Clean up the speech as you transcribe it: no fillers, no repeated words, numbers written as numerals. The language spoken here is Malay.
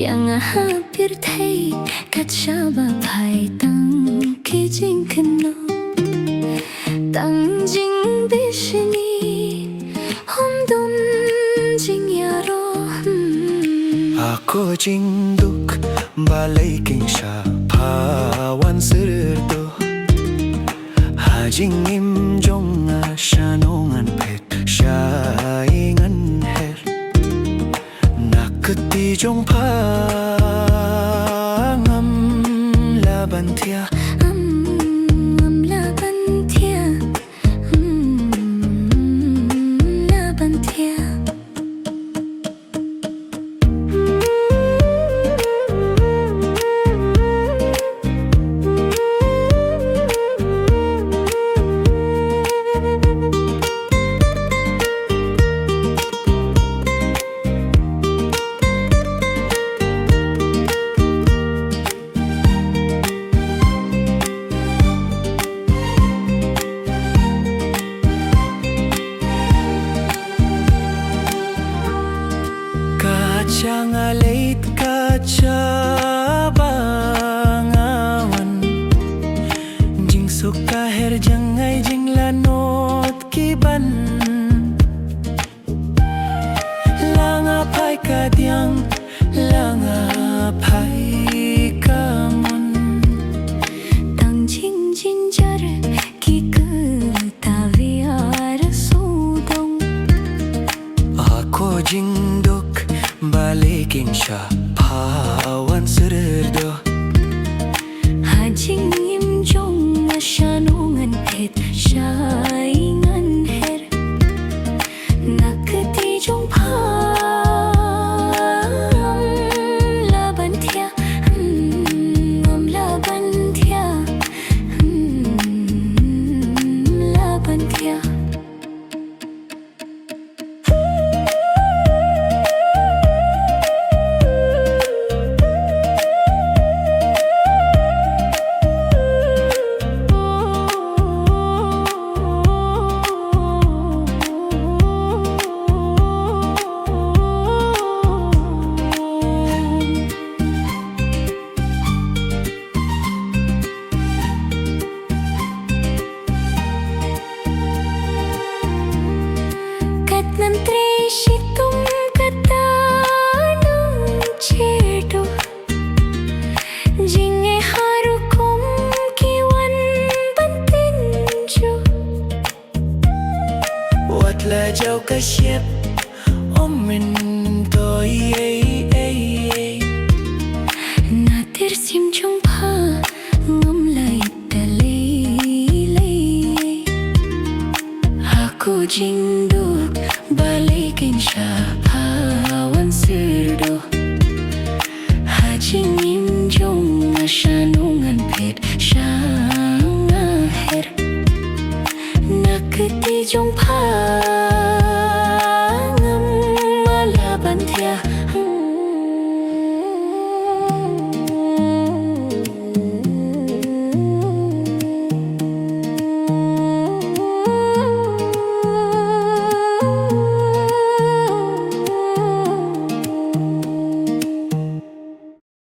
yang hampir thay kacaba phai tang ki jing kno tang jing bishni hom dum jing yaro ako jing duk balay king sha pawan sirdo hajing im jong shanongan pet shaingan her nakati jong pa ngam laban tia laban tia laban tia Kacang leit kaca bangawan jing suka her jangai jing lanot kiban langa pai kadiang langa pai kamun tang jing jing jar ki taviar sudong ako jing duk balikin siya pawan sirdo hajing im jong shanongan pet shaingan her nakati jong pa laban tia laban tia laban tia Menteri situm kata nang cedo jinge harukum kiwan bantinjo watla jau kasyep omin toy natir sim chung pa ngam lai talay aku jingduk balikin siya pawan sirdo hajing im jong shanongan pet shangaher nakati jong pa